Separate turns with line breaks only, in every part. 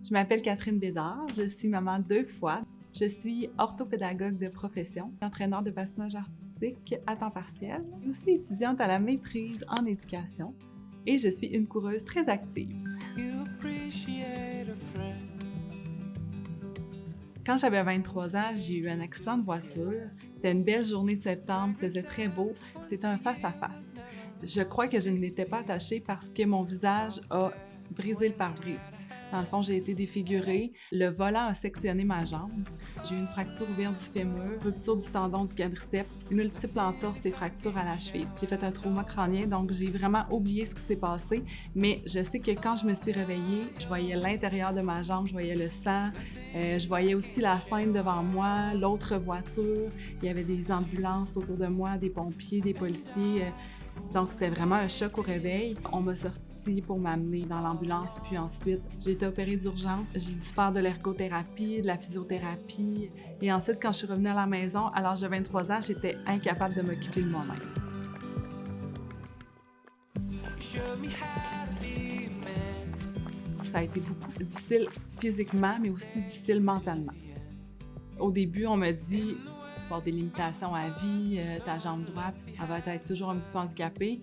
Je m'appelle Catherine Bédard, je suis maman 2 fois. Je suis orthopédagogue de profession, entraîneur de patinage artistique à temps partiel, aussi étudiante à la maîtrise en éducation et je suis une coureuse très active. Quand j'avais 23 ans, j'ai eu un accident de voiture. C'était une belle journée de septembre, il faisait très beau, c'était un face-à-face. Je crois que je ne m'étais pas attachée parce que mon visage a brisé le pare-brise. Dans le fond, j'ai été défigurée. Le volant a sectionné ma jambe. J'ai eu une fracture ouverte du fémur, rupture du tendon du quadriceps, multiples entorses et fractures à la cheville. J'ai fait un trauma crânien, donc j'ai vraiment oublié ce qui s'est passé. Mais je sais que quand je me suis réveillée, je voyais l'intérieur de ma jambe, je voyais le sang, je voyais aussi la scène devant moi, l'autre voiture. Il y avait des ambulances autour de moi, des pompiers, des policiers. Donc, c'était vraiment un choc au réveil. On m'a sorti pour m'amener dans l'ambulance, puis ensuite, j'ai été opérée d'urgence. J'ai dû faire de l'ergothérapie, de la physiothérapie. Et ensuite, quand je suis revenue à la maison, à l'âge de 23 ans, j'étais incapable de m'occuper de moi-même. Ça a été beaucoup difficile physiquement, mais aussi difficile mentalement. Au début, on m'a dit: tu vas avoir des limitations à vie, ta jambe droite, elle va être toujours un petit peu handicapée.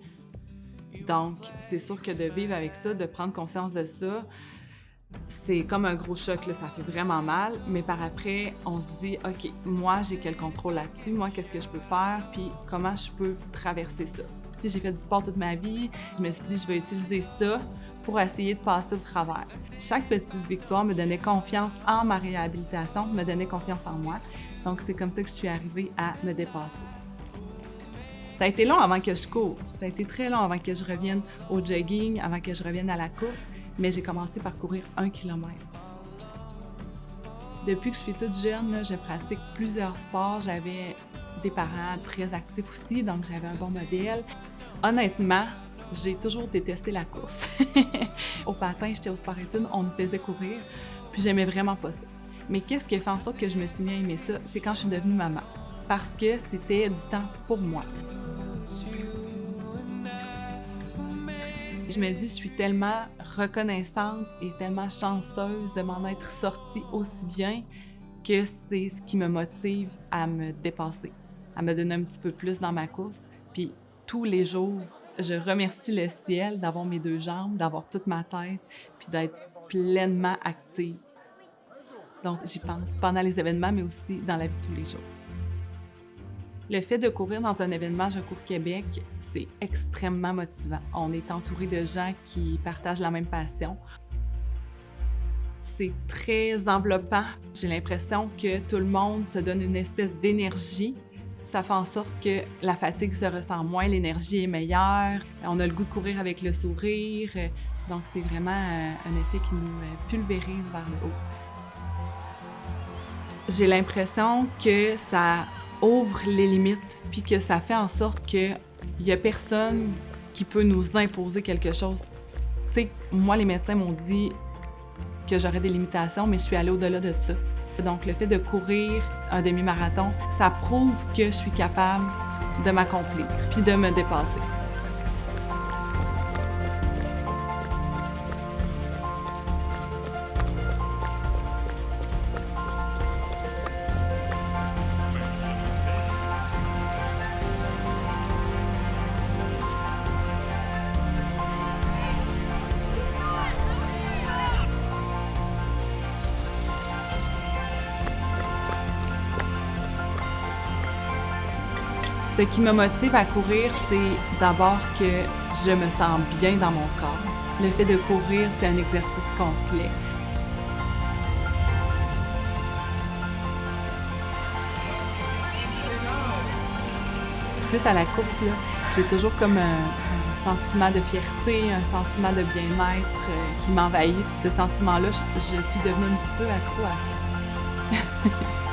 Donc, c'est sûr que de vivre avec ça, de prendre conscience de ça, c'est comme un gros choc, là, ça fait vraiment mal. Mais par après, on se dit: OK, moi, j'ai quel contrôle là-dessus? Moi, qu'est-ce que je peux faire? Puis comment je peux traverser ça? Tu sais, j'ai fait du sport toute ma vie. Je me suis dit: je vais utiliser ça pour essayer de passer au travers. Chaque petite victoire me donnait confiance en ma réhabilitation, me donnait confiance en moi. Donc, c'est comme ça que je suis arrivée à me dépasser. Ça a été long avant que je cours. Ça a été très long avant que je revienne au jogging, avant que je revienne à la course, mais j'ai commencé par courir 1 kilomètre. Depuis que je suis toute jeune, là, je pratique plusieurs sports. J'avais des parents très actifs aussi, donc j'avais un bon modèle. Honnêtement, j'ai toujours détesté la course. Au patin, j'étais au sport-études, on nous faisait courir, puis j'aimais vraiment pas ça. Mais qu'est-ce qui a fait en sorte que je me suis mis à aimer ça? C'est quand je suis devenue maman. Parce que c'était du temps pour moi. Je me dis, je suis tellement reconnaissante et tellement chanceuse de m'en être sortie aussi bien que c'est ce qui me motive à me dépasser, à me donner un petit peu plus dans ma course. Puis tous les jours, je remercie le ciel d'avoir mes 2 jambes, d'avoir toute ma tête, puis d'être pleinement active. Donc, j'y pense pendant les événements, mais aussi dans la vie de tous les jours. Le fait de courir dans un événement Je cours Québec, c'est extrêmement motivant. On est entouré de gens qui partagent la même passion. C'est très enveloppant. J'ai l'impression que tout le monde se donne une espèce d'énergie. Ça fait en sorte que la fatigue se ressent moins, l'énergie est meilleure, on a le goût de courir avec le sourire. Donc, c'est vraiment un effet qui nous pulvérise vers le haut. J'ai l'impression que ça ouvre les limites, puis que ça fait en sorte qu'il n'y a personne qui peut nous imposer quelque chose. Tu sais, moi, les médecins m'ont dit que j'aurais des limitations, mais je suis allée au-delà de ça. Donc, le fait de courir un demi-marathon, ça prouve que je suis capable de m'accomplir, puis de me dépasser. Ce qui me motive à courir, c'est d'abord que je me sens bien dans mon corps. Le fait de courir, c'est un exercice complet. Suite à la course, là, j'ai toujours comme un sentiment de fierté, un sentiment de bien-être qui m'envahit. Ce sentiment-là, je suis devenue un petit peu accro à ça.